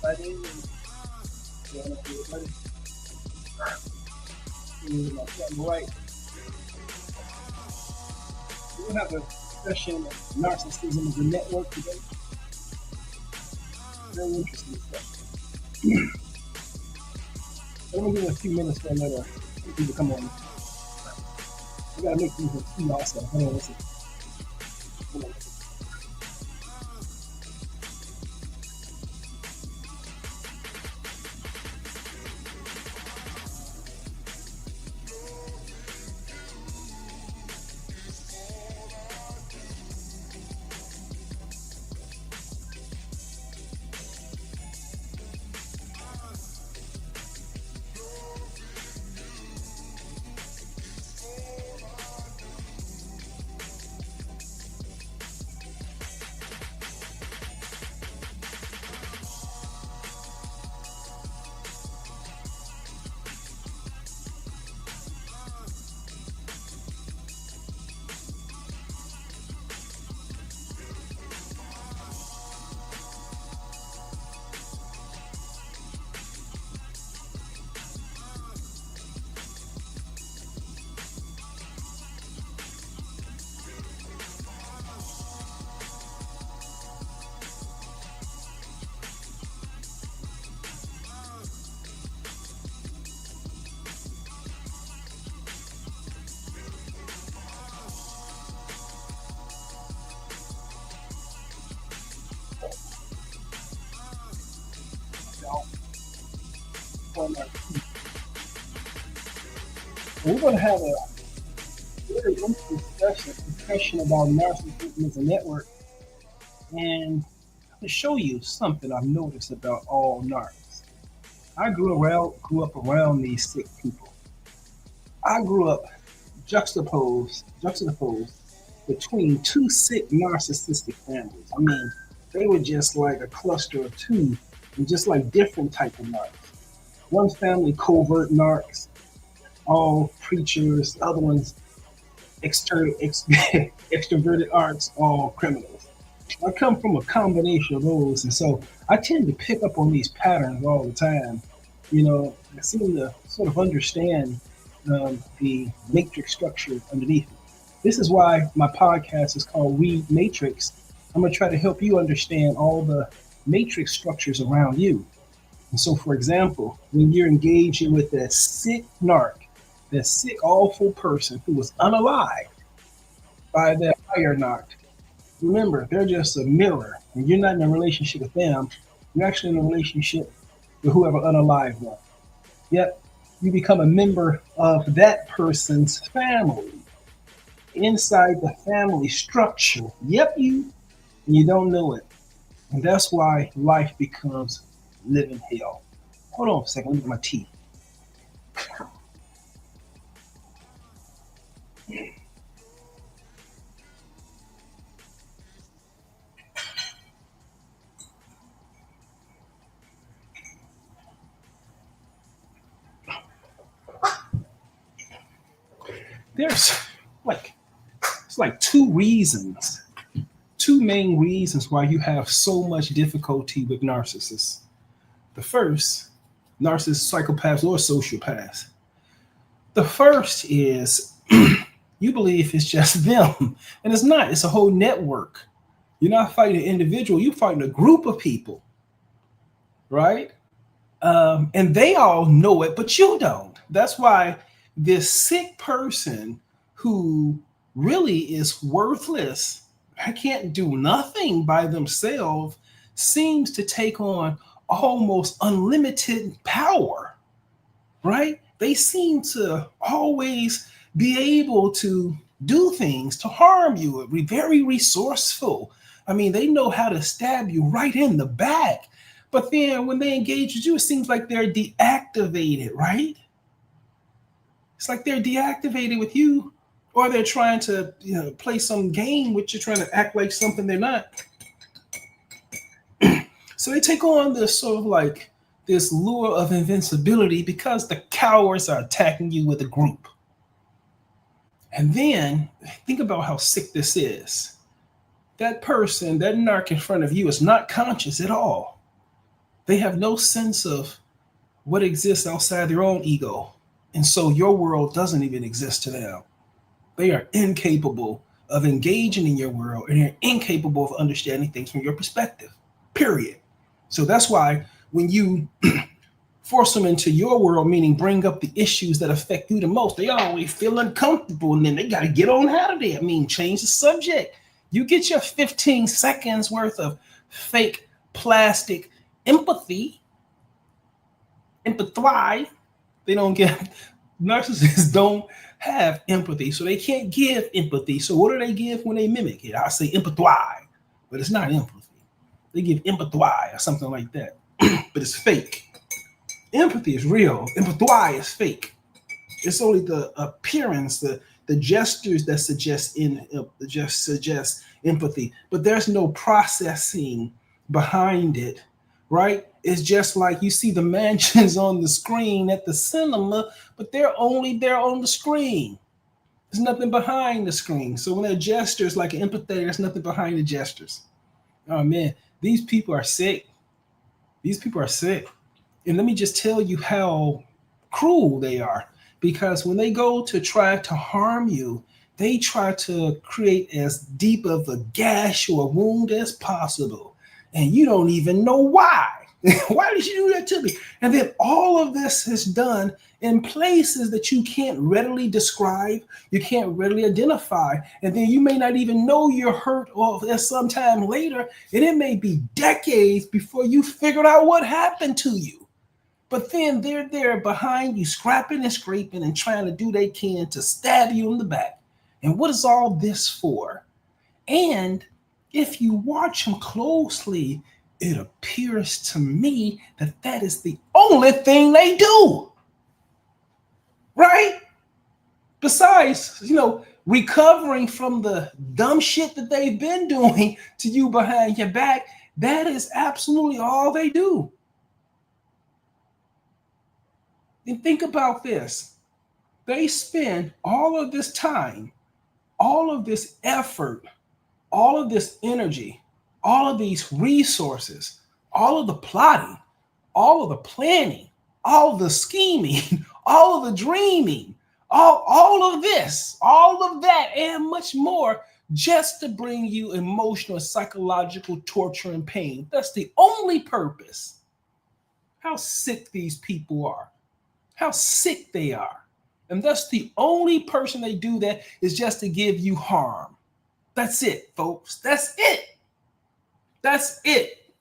right in and everybody. Right. We'll have a discussion of narcissism as a network today. Very interesting stuff. Let me give it a few minutes for another people to come on. We gotta make these a key also. Hold on, listen. Hold on. We're going to have a very interesting discussion about narcissism as a network, and to show you something I've noticed about all narcs. I grew up around these sick people. I grew up juxtaposed between two sick narcissistic families. I mean, they were just like a cluster of two, and just like different type of narcs. One family covert narcs, all preachers. The other ones extroverted arts, all criminals. I come from a combination of those, and so I tend to pick up on these patterns all the time. I seem to sort of understand the matrix structure underneath it. This is why my podcast is called Reed Matrix. I'm going to try to help you understand all the matrix structures around you. And so, for example, when you're engaging with that sick narc, that sick, awful person who was unalived by that higher narc, remember, they're just a mirror. And you're not in a relationship with them. You're actually in a relationship with whoever unalived them. Yet, you become a member of that person's family, inside the family structure. Yep, and you don't know it. And that's why life becomes living hell. Hold on a second, let me get my tea. There's like it's like two main reasons why you have so much difficulty with narcissists. The first, narcissists, psychopaths, or sociopaths. The first is you believe it's just them, and it's not. It's a whole network. You're not fighting an individual. You're fighting a group of people, right? And they all know it, but you don't. That's why this sick person who really is worthless, I can't do nothing by themselves, seems to take on almost unlimited power, right? They seem to always be able to do things to harm you, be very resourceful. I mean, they know how to stab you right in the back. But then when they engage with you, it seems like they're deactivated, right? It's like they're deactivated with you, or they're trying to, play some game with you, trying to act like something they're not. So they take on this sort of like this lure of invincibility because the cowards are attacking you with a group. And then think about how sick this is. That person, that narc in front of you is not conscious at all. They have no sense of what exists outside their own ego. And so your world doesn't even exist to them. They are incapable of engaging in your world, and they're incapable of understanding things from your perspective, period. So that's why when you force them into your world, meaning bring up the issues that affect you the most, they always feel uncomfortable, and then they got to get on out of there. I mean, change the subject. You get your 15 seconds worth of fake plastic empathy, empathy. They don't get, narcissists don't have empathy, so they can't give empathy. So what do they give when they mimic it? I say empathy, but it's not empathy. They give empathy or something like that, but it's fake. Empathy is real. Empathy is fake. It's only the appearance, the gestures that suggest empathy, but there's no processing behind it, right? It's just like you see the mansions on the screen at the cinema, but they're only there on the screen. There's nothing behind the screen. So when they're gestures like an empathetic, there's nothing behind the gestures. Oh man, these people are sick. These people are sick. And let me just tell you how cruel they are. Because when they go to try to harm you, they try to create as deep of a gash or a wound as possible. And you don't even know why. Why did you do that to me? And then all of this is done in places that you can't readily describe, you can't readily identify. And then you may not even know you're hurt or sometime later, and it may be decades before you figured out what happened to you. But then they're there behind you, scrapping and scraping and trying to do what they can to stab you in the back. And what is all this for? And if you watch them closely, it appears to me that that is the only thing they do. Right? Besides, recovering from the dumb shit that they've been doing to you behind your back, that is absolutely all they do. And think about this. They spend all of this time, all of this effort, all of this energy, all of these resources, all of the plotting, all of the planning, all of the scheming, all of the dreaming, all of this, all of that, and much more, just to bring you emotional and psychological torture and pain. That's the only purpose. How sick these people are. How sick they are. And that's the only person they do that is just to give you harm. That's it, folks. That's it. That's it.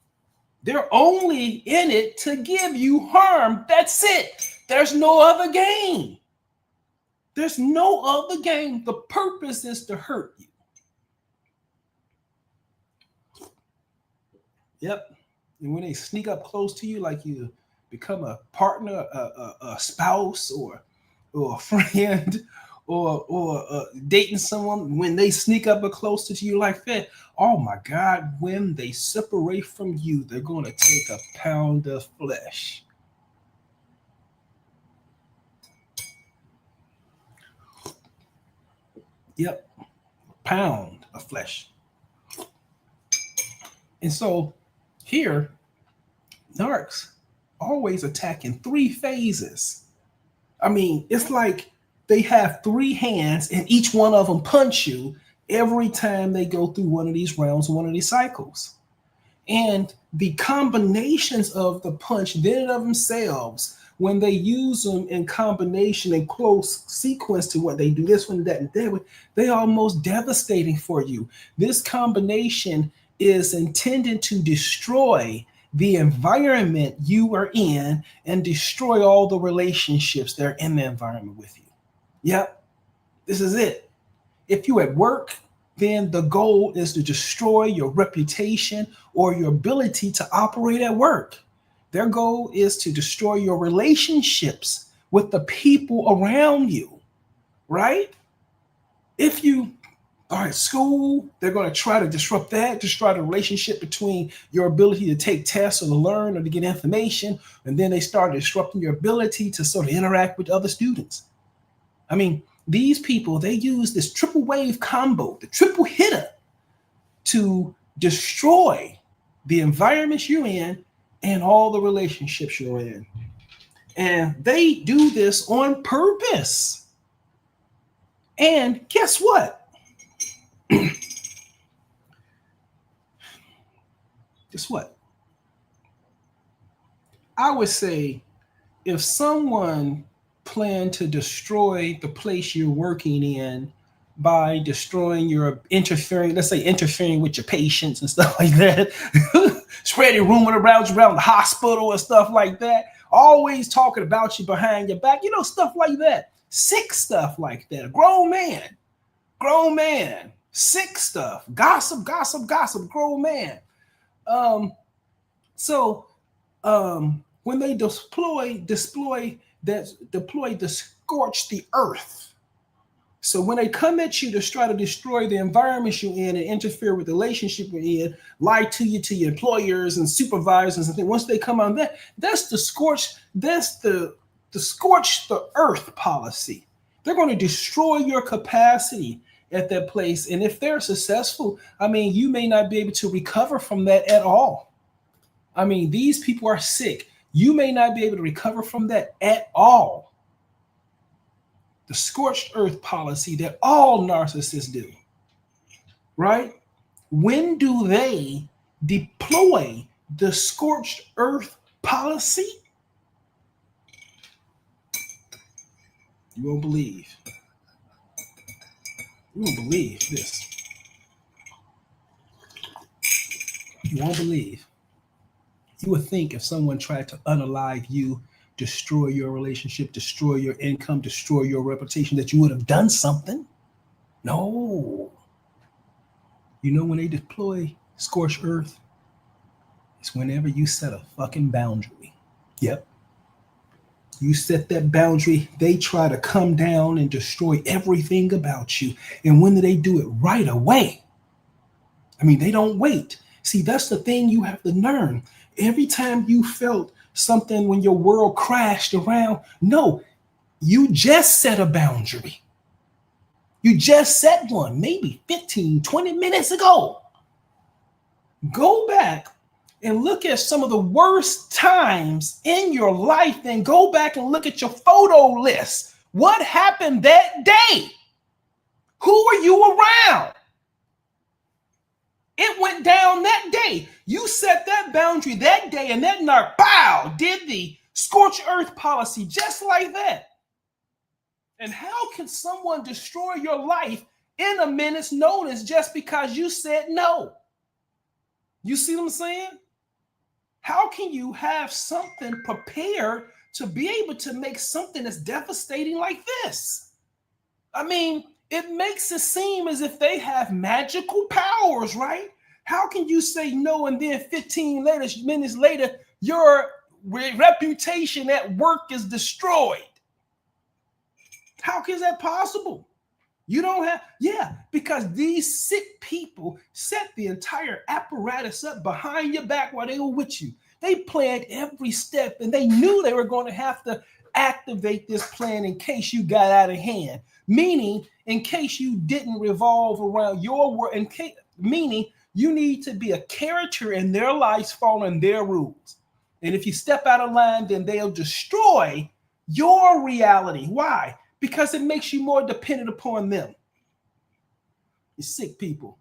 They're only in it to give you harm. That's it. There's no other game. There's no other game. The purpose is to hurt you. Yep. And when they sneak up close to you, like you become a partner, a spouse, or a friend, or dating someone, when they sneak up closer to you like that, oh my God, when they separate from you, they're going to take a pound of flesh. Yep, a pound of flesh. And so here, narcs always attack in 3 phases. I mean, it's like they have 3 hands and each one of them punch you every time they go through one of these rounds, one of these cycles. And the combinations of the punch then of themselves, when they use them in combination in close sequence to what they do, this one, that, and that, they're almost devastating for you. This combination is intended to destroy the environment you are in and destroy all the relationships that are in the environment with you. Yep, this is it. If you're at work, then the goal is to destroy your reputation or your ability to operate at work. Their goal is to destroy your relationships with the people around you, right? If you are at school, they're going to try to disrupt that, destroy the relationship between your ability to take tests or to learn or to get information. And then they start disrupting your ability to sort of interact with other students. I mean, these people, they use this triple wave combo, the triple hitter, to destroy the environments you're in and all the relationships you're in. And they do this on purpose. And guess what? Guess what? I would say if someone planned to destroy the place you're working in by destroying your interfering, let's say interfering with your patients and stuff like that, spreading rumor around the hospital and stuff like that, always talking about you behind your back, stuff like that, sick stuff like that, grown man, sick stuff, gossip, grown man. When they deploy to scorch the earth. So when they come at you to try to destroy the environment you're in and interfere with the relationship you're in, lie to you, to your employers and supervisors and things, once they come on that's the scorch the earth policy. They're going to destroy your capacity at that place. And if they're successful, you may not be able to recover from that at all. These people are sick. You may not be able to recover from that at all. The scorched earth policy that all narcissists do, right? When do they deploy the scorched earth policy? You won't believe. You won't believe this. You won't believe. You would think if someone tried to unalive you, destroy your relationship, destroy your income, destroy your reputation, that you would have done something. No. When they deploy scorched earth, it's whenever you set a fucking boundary. Yep. You set that boundary, they try to come down and destroy everything about you. And when do they do it? Right away. They don't wait. See, that's the thing you have to learn. Every time you felt something when your world crashed around, no, you just set a boundary. You just set one, maybe 15, 20 minutes ago. Go back and look at some of the worst times in your life and go back and look at your photo list. What happened that day? Who were you around? It went down that day. You set that boundary that day, and that narc, bow, did the scorched earth policy just like that. And how can someone destroy your life in a minute's notice just because you said no? You see what I'm saying? How can you have something prepared to be able to make something that's devastating like this? It makes it seem as if they have magical powers, right? How can you say no and then 15 minutes later, your reputation at work is destroyed? How is that possible? You don't have, because these sick people set the entire apparatus up behind your back while they were with you. They planned every step and they knew they were going to have to activate this plan in case you got out of hand. Meaning, in case you didn't revolve around your work, meaning you need to be a character in their lives following their rules. And if you step out of line, then they'll destroy your reality. Why? Because it makes you more dependent upon them. You're sick people.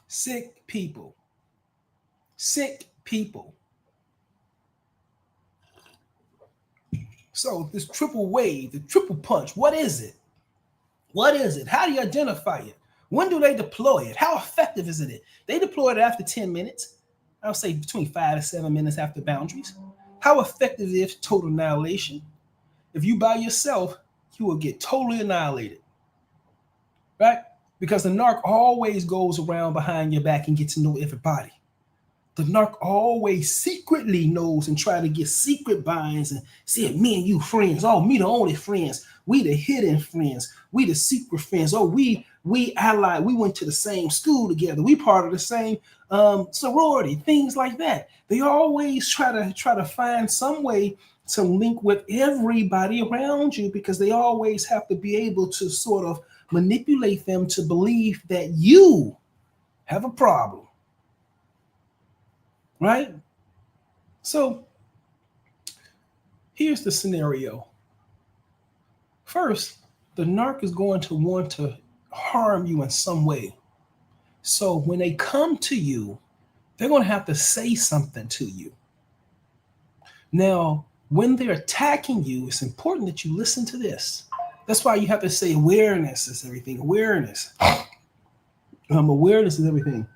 Sick people. Sick people. So this triple wave, the triple punch, what is it? What is it? How do you identify it? When do they deploy it? How effective is it? They deploy it after 10 minutes. I would say between 5 to 7 minutes after boundaries. How effective is total annihilation? If you by yourself, you will get totally annihilated, right? Because the narc always goes around behind your back and gets to know everybody. The narc always secretly knows and try to get secret binds and say, me and you friends. Oh, me the only friends. We the hidden friends. We the secret friends. Oh, we allied. We went to the same school together. We part of the same sorority. Things like that. They always try to find some way to link with everybody around you because they always have to be able to sort of manipulate them to believe that you have a problem. right? So here's the scenario. First, the narc is going to want to harm you in some way. So when they come to you, they're going to have to say something to you. Now, when they're attacking you, it's important that you listen to this. That's why you have to say awareness is everything. Awareness. Awareness is everything.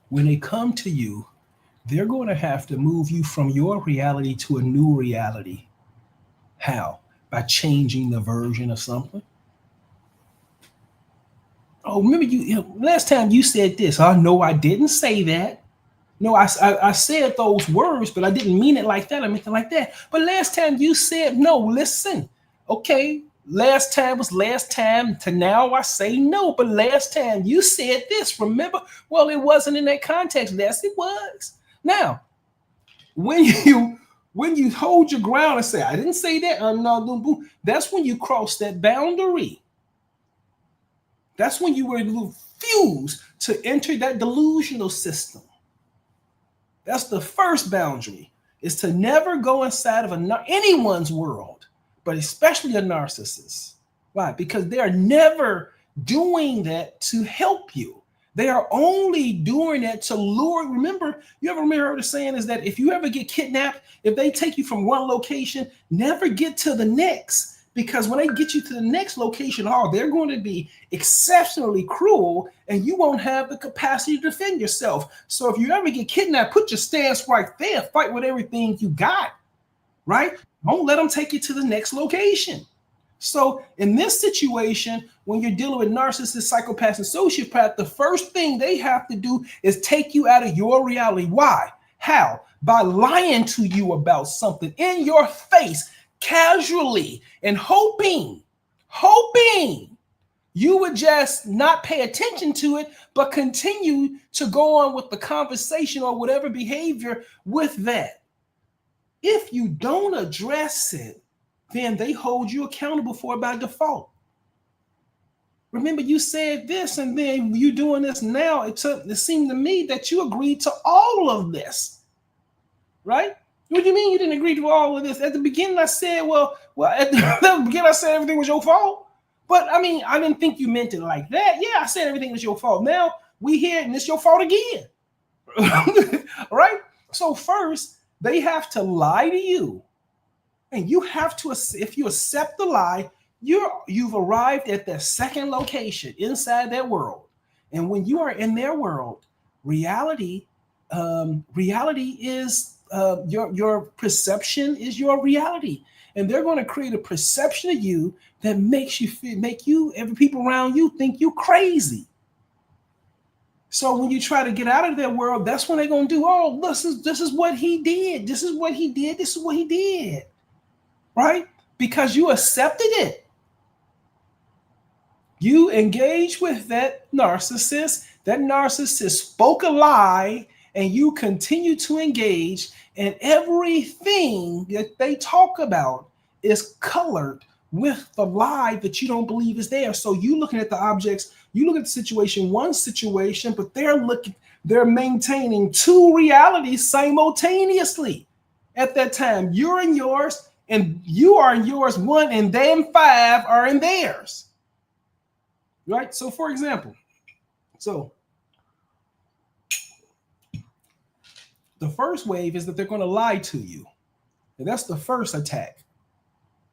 When they come to you, they're going to have to move you from your reality to a new reality. How? By changing the version of something. Oh, remember last time you said this. Oh, no, I didn't say that. No, I said those words, but I didn't mean it like that. I meant it like that. But last time you said no. Listen, okay, last time was last time. To now I say no. But last time you said this. Remember? Well, it wasn't in that context. Yes, it was. Now, when you hold your ground and say I didn't say that, no, that's when you cross that boundary. That's when you refuse to enter that delusional system. That's the first boundary, is to never go inside of anyone's world, but especially a narcissist. Why? Because they are never doing that to help you. They are only doing that to lure. Remember, you ever heard the saying is that if you ever get kidnapped, if they take you from one location, never get to the next. Because when they get you to the next location, they're going to be exceptionally cruel and you won't have the capacity to defend yourself. So if you ever get kidnapped, put your stance right there. Fight with everything you got, right? Don't let them take you to the next location. So in this situation, when you're dealing with narcissists, psychopaths, and sociopaths, the first thing they have to do is take you out of your reality. Why? How? By lying to you about something in your face, casually, and hoping you would just not pay attention to it, but continue to go on with the conversation or whatever behavior with that. If you don't address it, then they hold you accountable for it by default. Remember, you said this, and then you doing this now. It seemed to me that you agreed to all of this, right? What do you mean you didn't agree to all of this? At the beginning, I said, at the beginning, I said everything was your fault. But I mean, I didn't think you meant it like that. Yeah, I said everything was your fault. Now we here and it's your fault again. Right? So first, they have to lie to you. And you have to, if you accept the lie, you've arrived at that second location inside that world. And when you are in their world, reality is your perception is your reality, and they're going to create a perception of you that makes you every people around you think you crazy. So when you try to get out of their world, that's when they're going to do, this is what he did. This is what he did. This is what he did. Right? Because you accepted it. You engage with that narcissist. That narcissist spoke a lie, and you continue to engage, and everything that they talk about is colored with the lie that you don't believe is there. So you looking at the objects, you look at the situation, one situation, but they're maintaining two realities simultaneously at that time. You're in yours, and you are in yours one, and them five are in theirs. Right? So for example, the first wave is that they're going to lie to you. And that's the first attack,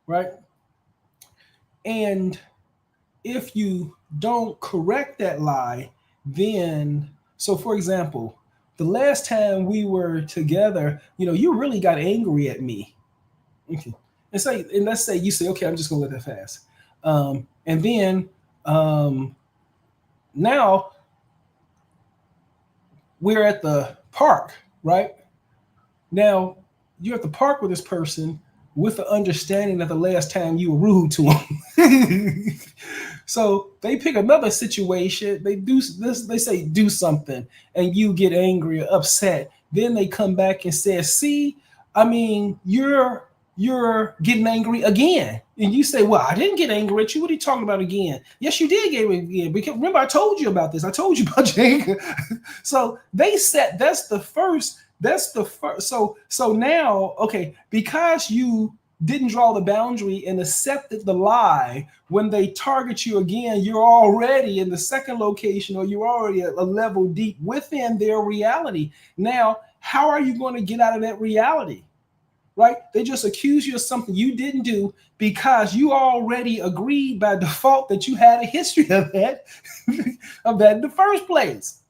right? And if you don't correct that lie, then, so for example, the last time we were together, you really got angry at me. Okay. And let's say you say, okay, I'm just going to let that pass. And then now we're at the park, right? Now you're at the park with this person with the understanding that the last time you were rude to them. So they pick another situation. They do this. They say do something, and you get angry or upset. Then they come back and say, "See, I mean, you're you're getting angry again. And you say, well, I didn't get angry at you. What are you talking about again? Yes, you did get angry again. Because remember, I told you about this. I told you about your anger. So they said that's the first. So now, okay, because you didn't draw the boundary and accepted the lie, when they target you again, you're already in the second location, or you're already a level deep within their reality. Now, how are you going to get out of that reality? Right? They just accuse you of something you didn't do because you already agreed by default that you had a history of that, of that in the first place.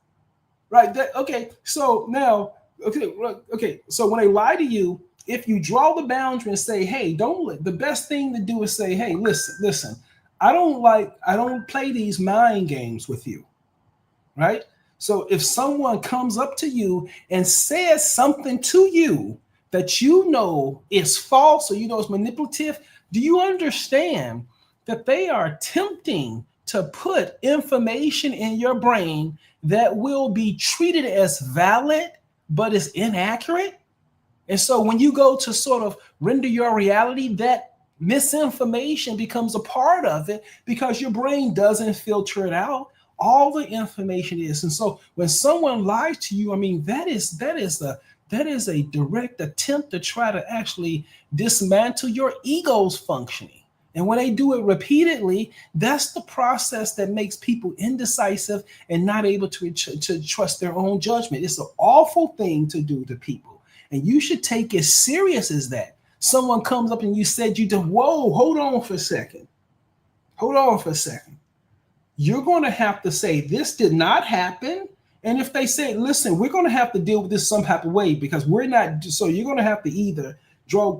Right? Okay. So now, okay. So when they lie to you, if you draw the boundary and say, hey, don't, the best thing to do is say, hey, listen, I don't play these mind games with you. Right? So if someone comes up to you and says something to you that you know is false, or you know is manipulative, do you understand that they are attempting to put information in your brain that will be treated as valid but is inaccurate? And so when you go to sort of render your reality, that misinformation becomes a part of it because your brain doesn't filter it out. All the information is. And so when someone lies to you, I mean, that is a direct attempt to try to actually dismantle your ego's functioning. And when they do it repeatedly, that's the process that makes people indecisive and not able to trust their own judgment. It's an awful thing to do to people. And you should take it serious as that. Someone comes up and you said you did, whoa, hold on for a second. Hold on for a second. You're going to have to say, this did not happen. And if they say, listen, we're going to have to deal with this some type of way because we're not, so you're going to have to either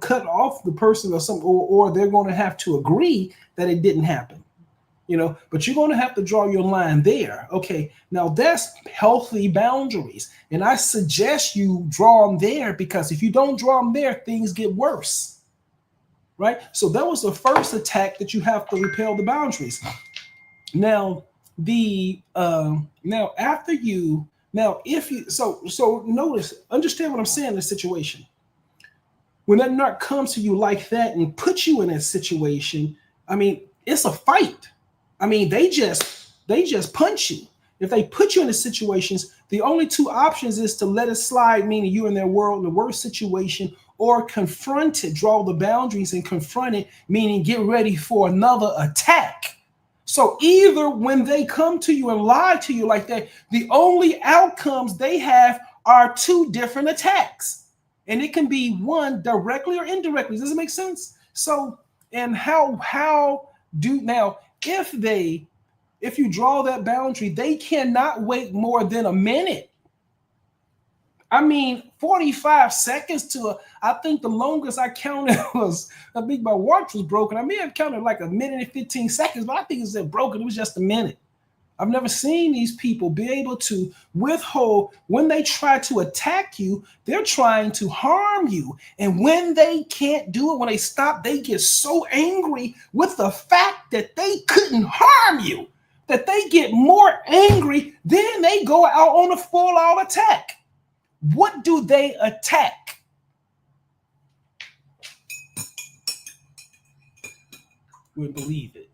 cut off the person or something, or they're going to have to agree that it didn't happen. You know, but you're going to have to draw your line there. Okay, now that's healthy boundaries. And I suggest you draw them there, because if you don't draw them there, things get worse. Right? So that was the first attack, that you have to repel the boundaries. Now, so notice, understand what I'm saying in this situation. When that narc comes to you like that and puts you in that situation, I mean, it's a fight. I mean, they just punch you. If they put you in the situations, the only two options is to let it slide, meaning you're in their world, in the worst situation, or confront it, draw the boundaries and confront it, meaning get ready for another attack. So either when they come to you and lie to you like that, the only outcomes they have are two different attacks. And it can be one directly or indirectly. Does it make sense? So, and if you draw that boundary, they cannot wait more than a minute. I mean, 45 seconds I think the longest I counted was, I think my watch was broken. I may have counted like a minute and 15 seconds, but I think it's broken. It was just a minute. I've never seen these people be able to withhold. When they try to attack you, they're trying to harm you. And when they can't do it, when they stop, they get so angry with the fact that they couldn't harm you, that they get more angry. Then they go out on a full-out attack. What do they attack? Wouldn't believe it.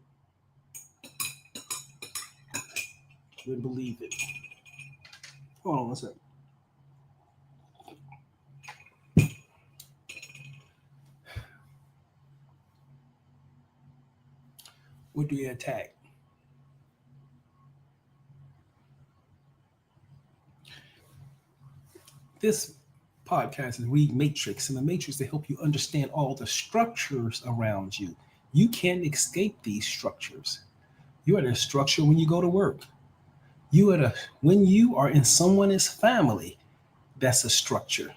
Wouldn't believe it. Hold on one second. What do you attack? This podcast is Read Matrix, and the Matrix to help you understand all the structures around you. You can't escape these structures. You're at a structure when you go to work. When you are in someone's family, that's a structure.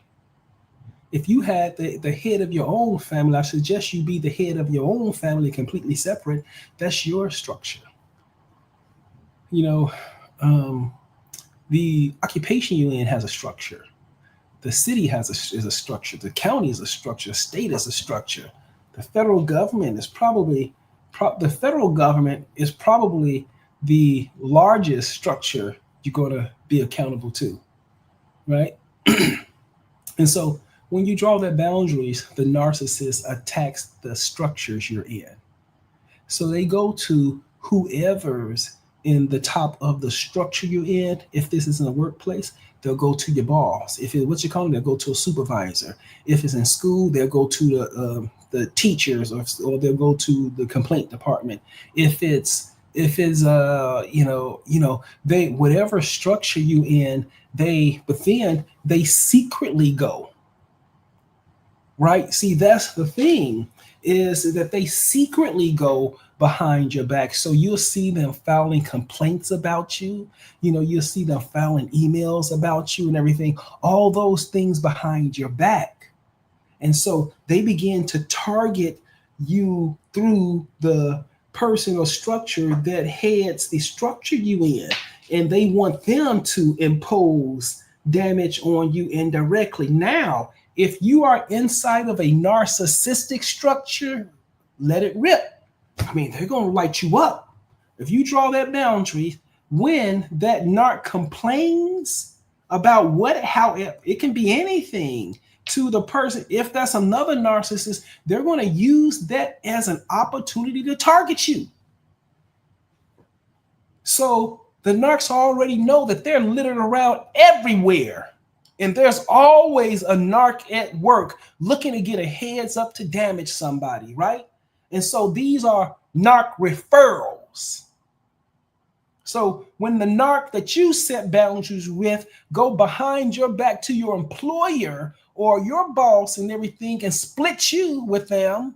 If you had the head of your own family, I suggest you be the head of your own family, completely separate. That's your structure. You know, the occupation you're in has a structure. The city is a structure. The county is a structure. State is a structure. The federal government is probably the largest structure you're going to be accountable to, right? And so when you draw that boundaries, the narcissist attacks the structures you're in. So they go to whoever's in the top of the structure you're in. If this is in a workplace, they'll go to your boss. If it's what you call them, they'll go to a supervisor. If it's in school, they'll go to the teachers, or they'll go to the complaint department. If it's they, whatever structure you in, but then they secretly go. Right? See, that's the thing, is that they secretly go behind your back. So you'll see them filing complaints about you. You'll see them filing emails about you and everything, all those things behind your back. And so they begin to target you through the person or structure that heads the structure you in. And they want them to impose damage on you indirectly. Now, if you are inside of a narcissistic structure, let it rip. I mean, they're going to light you up. If you draw that boundary, when that narc complains about how it can be anything to the person, if that's another narcissist, they're going to use that as an opportunity to target you. So the narcs already know that they're littered around everywhere. And there's always a narc at work looking to get a heads up to damage somebody, right? And so these are narc referrals. So when the narc that you set boundaries with go behind your back to your employer or your boss and everything and split you with them,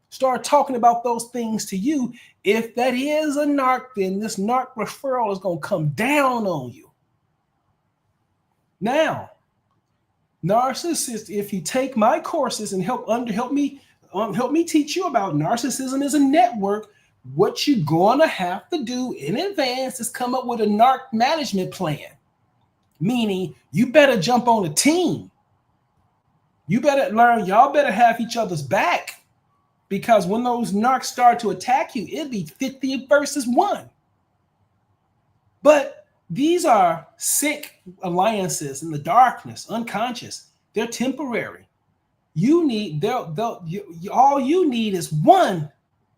start talking about those things to you, if that is a narc, then this narc referral is going to come down on you. Now, narcissist, if you take my courses and help me teach you about narcissism as a network, what you're going to have to do in advance is come up with a narc management plan. Meaning, you better jump on a team. You better learn, y'all better have each other's back, because when those narcs start to attack you, it'd be 50 versus 1. But these are sick alliances in the darkness, unconscious. They're temporary. All you need is one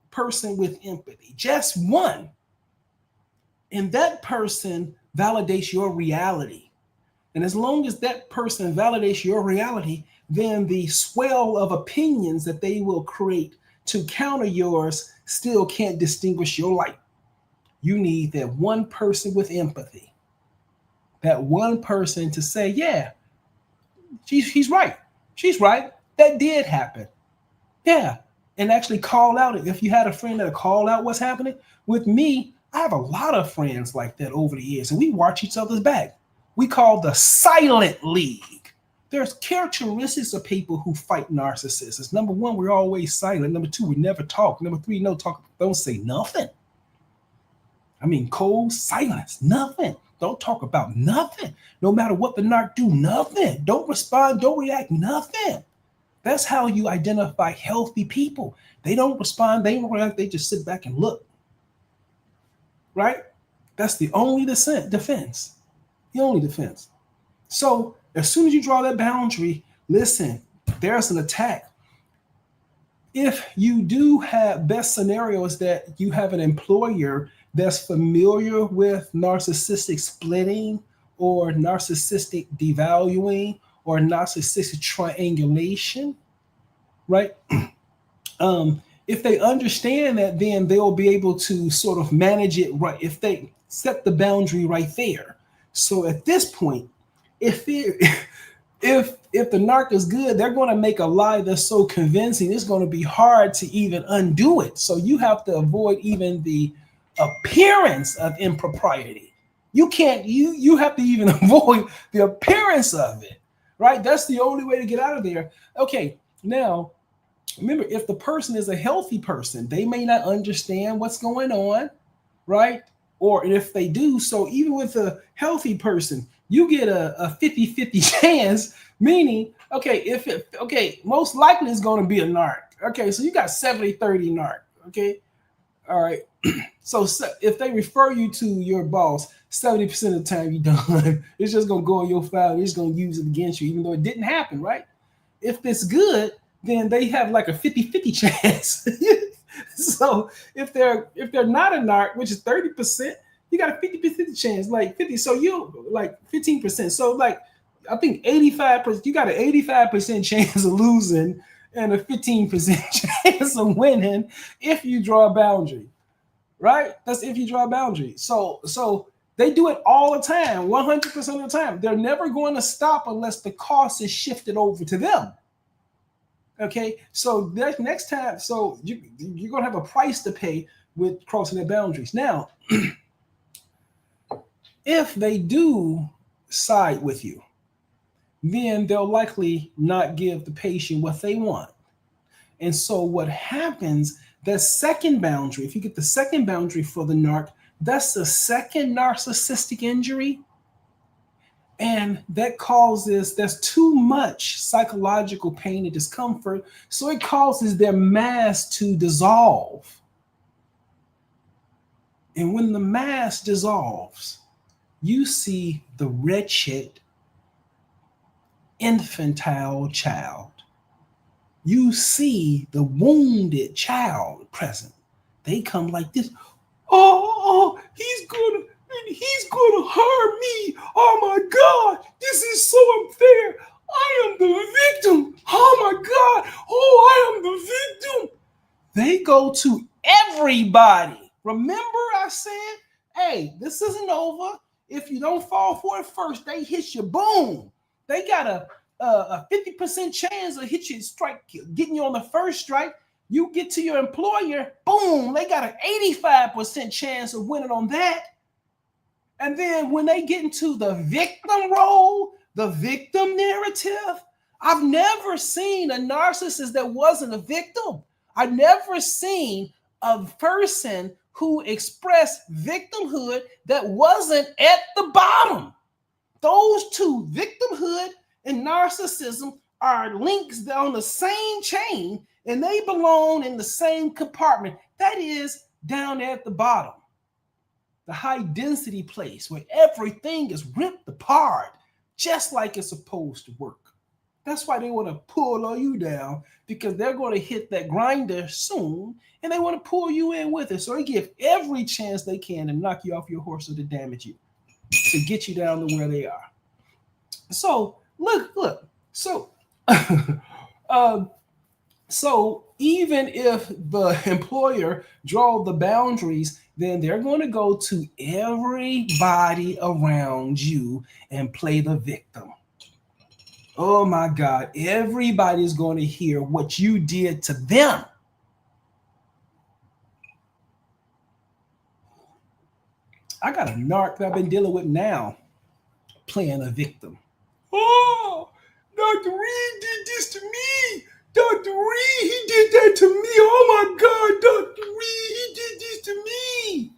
person with empathy, just one. And that person validates your reality. And as long as that person validates your reality, then the swell of opinions that they will create to counter yours still can't distinguish your light. You need that one person with empathy. That one person to say, yeah, he's right. She's right. That did happen. Yeah. And actually call out it. If you had a friend that'll call out what's happening with me, I have a lot of friends like that over the years, and we watch each other's back. We call the silent league. There's characteristics of people who fight narcissists. Number one, we're always silent. Number two, we never talk. Number three, no talk. Don't say nothing. I mean, cold silence, nothing. Don't talk about nothing. No matter what the narc do, nothing. Don't respond, don't react, nothing. That's how you identify healthy people. They don't respond, they don't react, they just sit back and look. Right? That's the only defense. The only defense. So as soon as you draw that boundary, listen, there's an attack. If you do have, best scenario is that you have an employer that's familiar with narcissistic splitting or narcissistic devaluing or narcissistic triangulation, right? If they understand that, then they'll be able to sort of manage it right. If they set the boundary right there. So at this point, if the narc is good, they're going to make a lie that's so convincing, it's going to be hard to even undo it. So you have to avoid even the appearance of impropriety. You have to even avoid the appearance of it, right? That's the only way to get out of there. Okay, now, remember, if the person is a healthy person, they may not understand what's going on, right? Or if they do, so even with a healthy person, you get a 50-50 chance, meaning, most likely it's going to be a narc. Okay, so you got 70-30 narc, okay? All right, so if they refer you to your boss, 70% of the time you're done. It's just going to go in your file. It's going to use it against you, even though it didn't happen, right? if it's good, then they have like a 50-50 chance. So if they're not a narc, which is 30%, you got a 50% chance, like 50. So you like 15%. So like I think 85%, you got an 85% chance of losing and a 15% chance of winning if you draw a boundary. Right? That's if you draw a boundary. So they do it all the time, 100% of the time. They're never going to stop unless the cost is shifted over to them. Okay, so that next time, so you're going to have a price to pay with crossing their boundaries. Now, if they do side with you, then they'll likely not give the patient what they want. And so what happens, the second boundary, if you get the second boundary for the narc, that's the second narcissistic injury. And that causes, there's too much psychological pain and discomfort. So it causes their mask to dissolve. And when the mask dissolves, you see the wretched infantile child. You see the wounded child present. They come like this. Oh, he's gonna harm me. Oh my God, this is so unfair. I am the victim. Oh my God. Oh, I am the victim. They go to everybody. Remember I said, hey, this isn't over. If you don't fall for it first, they hit you. Boom. They got a 50% chance of hit you strike, getting you on the first strike. You get to your employer, boom, they got an 85% chance of winning on that. And then when they get into the victim role, the victim narrative, I've never seen a narcissist that wasn't a victim. I've never seen a person who expressed victimhood that wasn't at the bottom. Those two, victimhood and narcissism, are links on the same chain, and they belong in the same compartment. That is down at the bottom, the high density place where everything is ripped apart just like it's supposed to work. That's why they want to pull you down, because they're going to hit that grinder soon and they want to pull you in with it. So they give every chance they can to knock you off your horse or to damage you, to get you down to where they are. So look. So so even if the employer draw the boundaries, then they're going to go to everybody around you and play the victim. Oh my God, everybody's going to hear what you did to them. I got a narc that I've been dealing with now playing a victim. Oh, Dr. Reed did this to me. Dr. Reed, he did that to me. Oh my God, Dr. Reed, he did this to me.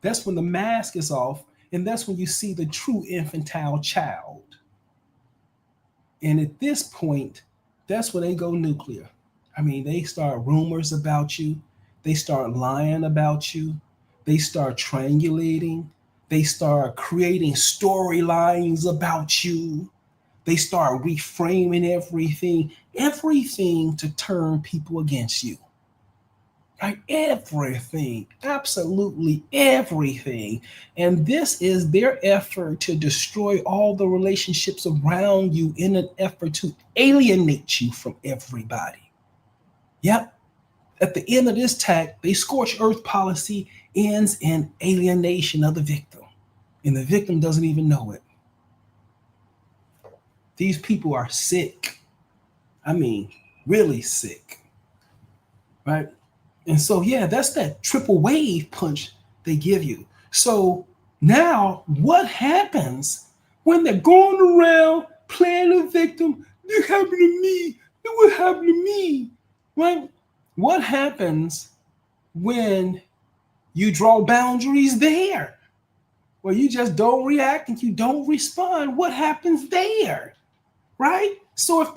That's when the mask is off, and that's when you see the true infantile child. And at this point, that's when they go nuclear. I mean, they start rumors about you. They start lying about you. They start triangulating. They start creating storylines about you. They start reframing everything to turn people against you. Right? Everything, absolutely everything. And this is their effort to destroy all the relationships around you in an effort to alienate you from everybody. Yep. At the end of this tack, they scorched earth policy ends in alienation of the victim. And the victim doesn't even know it. These people are sick. I mean, really sick. Right? And so, yeah, that's that triple wave punch they give you. So now what happens when they're going around playing a victim? This happened to me. What happened to me? Right? What happens when you draw boundaries there? Where you just don't react and you don't respond? What happens there? Right? So if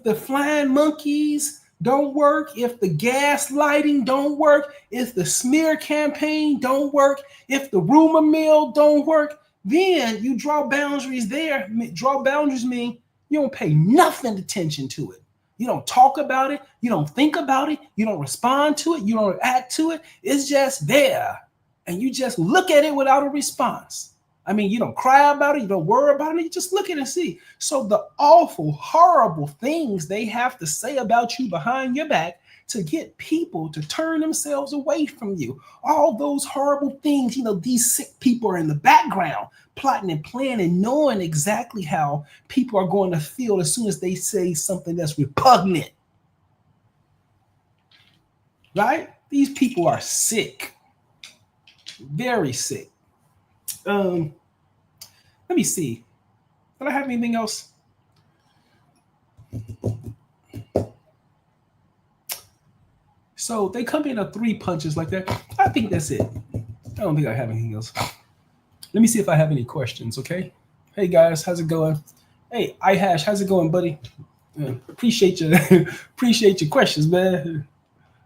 the flying monkeys don't work, if the gaslighting don't work, if the smear campaign don't work, if the rumor mill don't work, then you draw boundaries there. Draw boundaries mean You don't pay nothing attention to it. You don't talk about it. You don't think about it. You don't respond to it. You don't react to it. It's just there. And you just look at it without a response. I mean, you don't cry about it. You don't worry about it. You just look at it and see. So the awful, horrible things they have to say about you behind your back to get people to turn themselves away from you. All those horrible things, these sick people are in the background plotting and planning, knowing exactly how people are going to feel as soon as they say something that's repugnant. Right? These people are sick. Very sick. Let me see. Did I have anything else? So they come in a 3 punches like that. I think that's it. I don't think I have anything else. Let me see if I have any questions, okay? Hey guys, how's it going? Hey, iHash, how's it going, buddy? Appreciate your questions, man.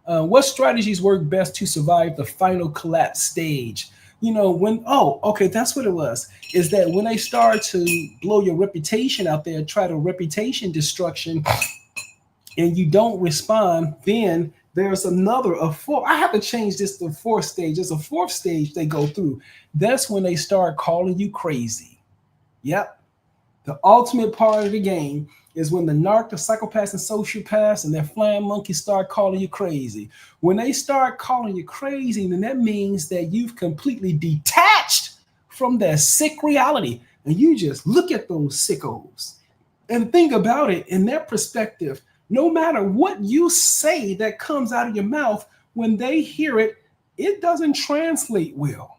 What strategies work best to survive the final collapse stage? Okay, that's what it was. Is that when they start to blow your reputation out there, try to reputation destruction, and you don't respond, then there's a fourth. I have to change this to fourth stage. There's a fourth stage they go through. That's when they start calling you crazy. Yep. The ultimate part of the game is when the narc, the psychopaths, and sociopaths, and their flying monkeys start calling you crazy. When they start calling you crazy, then that means that you've completely detached from their sick reality. And you just look at those sickos and think about it in their perspective. No matter what you say that comes out of your mouth, when they hear it, it doesn't translate well.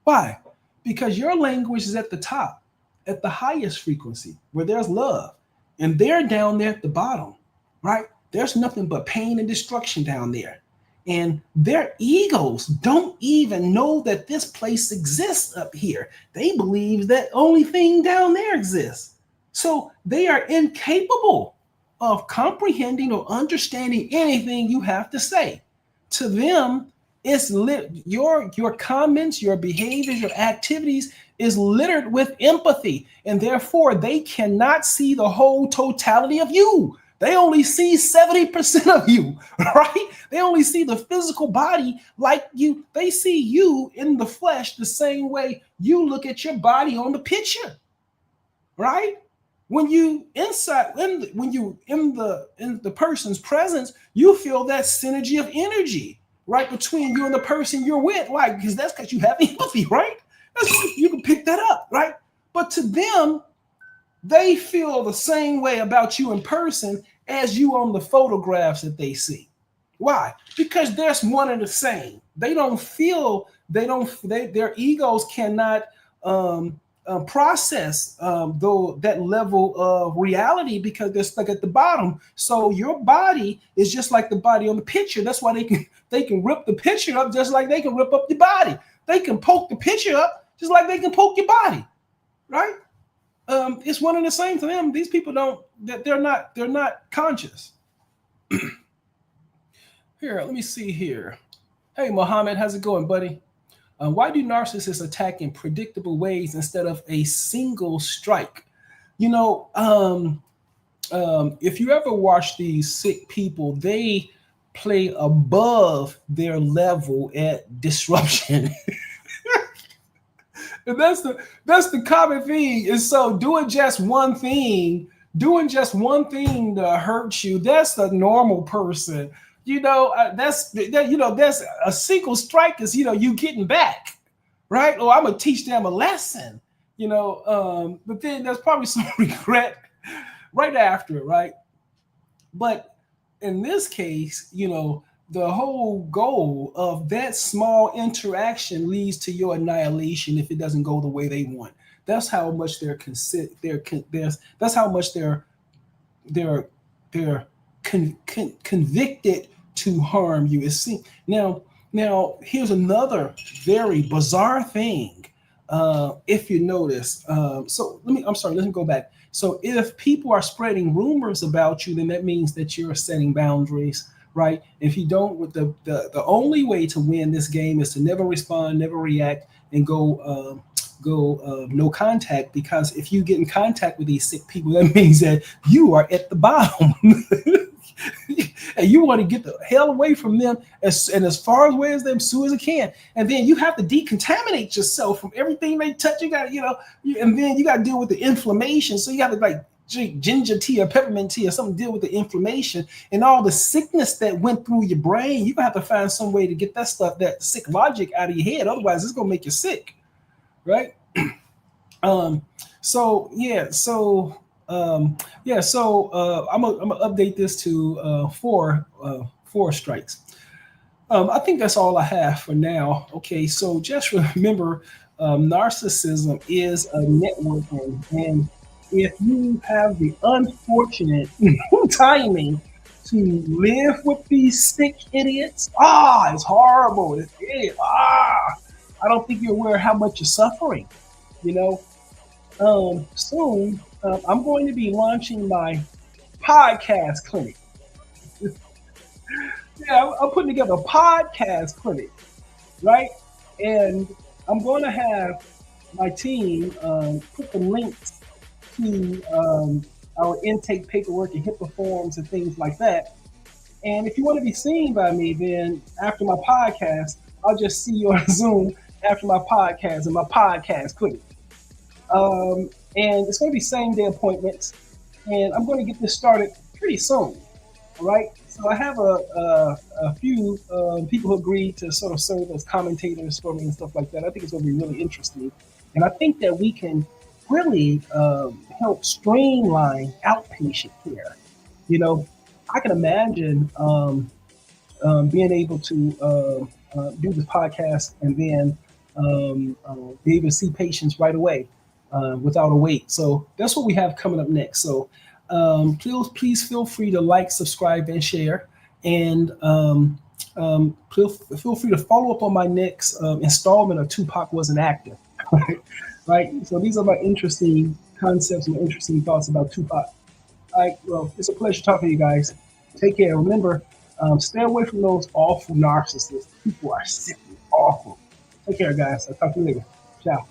Why? Because your language is at the top, at the highest frequency, where there's love. And they're down there at the bottom, right? There's nothing but pain and destruction down there. And their egos don't even know that this place exists up here. They believe that only thing down there exists. So they are incapable of comprehending or understanding anything you have to say. To them, it's your comments, your behaviors, your activities is littered with empathy, and therefore they cannot see the whole totality of you. They only see 70% of you, right? They only see the physical body like you. They see you in the flesh the same way you look at your body on the picture, right? When you inside, when you in the person's presence, you feel that synergy of energy right between you and the person you're with. Why? Because you have empathy, right? You can pick that up, right? But to them, they feel the same way about you in person as you on the photographs that they see. Why? Because there's one and the same. Their egos cannot process that level of reality because they're stuck at the bottom. So your body is just like the body on the picture. That's why they can rip the picture up just like they can rip up your body. They can poke the picture up just like they can poke your body, right? It's one and the same to them. These people they're not conscious. Here, let me see here. Hey, Mohammed, how's it going, buddy? Why do narcissists attack in predictable ways instead of a single strike? If you ever watch these sick people, they play above their level at disruption. And that's the common thing. And so doing just one thing to hurt you, that's the normal person. That's a single strike is, you getting back, right? Or I'm going to teach them a lesson, but then there's probably some regret right after it, right? But in this case, the whole goal of that small interaction leads to your annihilation if it doesn't go the way they want. That's how much they're convicted to harm you. Now here's another very bizarre thing. If you notice, let me go back. So if people are spreading rumors about you, then that means that you're setting boundaries, right? If you don't, the only way to win this game is to never respond, never react, and go go no contact, because if you get in contact with these sick people, that means that you are at the bottom. And you want to get the hell away from them as far away as them soon as you can. And then you have to decontaminate yourself from everything they touch. You got, and then you got to deal with the inflammation. So you got to like drink ginger tea or peppermint tea or something, deal with the inflammation and all the sickness that went through your brain. You're gonna have to find some way to get that stuff, that sick logic out of your head. Otherwise, it's gonna make you sick, right? So I'm gonna update this to four strikes. I think that's all I have for now. Okay, so just remember, narcissism is a networking, and if you have the unfortunate timing to live with these sick idiots, it's horrible. I don't think you're aware how much you're suffering. Soon, I'm going to be launching my podcast clinic. Yeah, I'm putting together a podcast clinic, right? And I'm going to have my team put the links to our intake paperwork and HIPAA forms and things like that. And if you want to be seen by me, then after my podcast, I'll just see you on Zoom after my podcast and my podcast clinic. And it's going to be same day appointments, and I'm going to get this started pretty soon. All right. So I have a few people who agreed to sort of serve as commentators for me and stuff like that. I think it's going to be really interesting, and I think that we can really help streamline outpatient care. I can imagine being able to do this podcast and then be able to see patients right away without a wait. So that's what we have coming up next. So please feel free to like, subscribe, and share. And feel free to follow up on my next installment of Tupac Wasn't Active. Right? So these are my interesting concepts, my interesting thoughts about Tupac. All right, well, it's a pleasure talking to you guys. Take care. Remember, stay away from those awful narcissists. People are sick and awful. Take care, guys. I'll talk to you later. Ciao.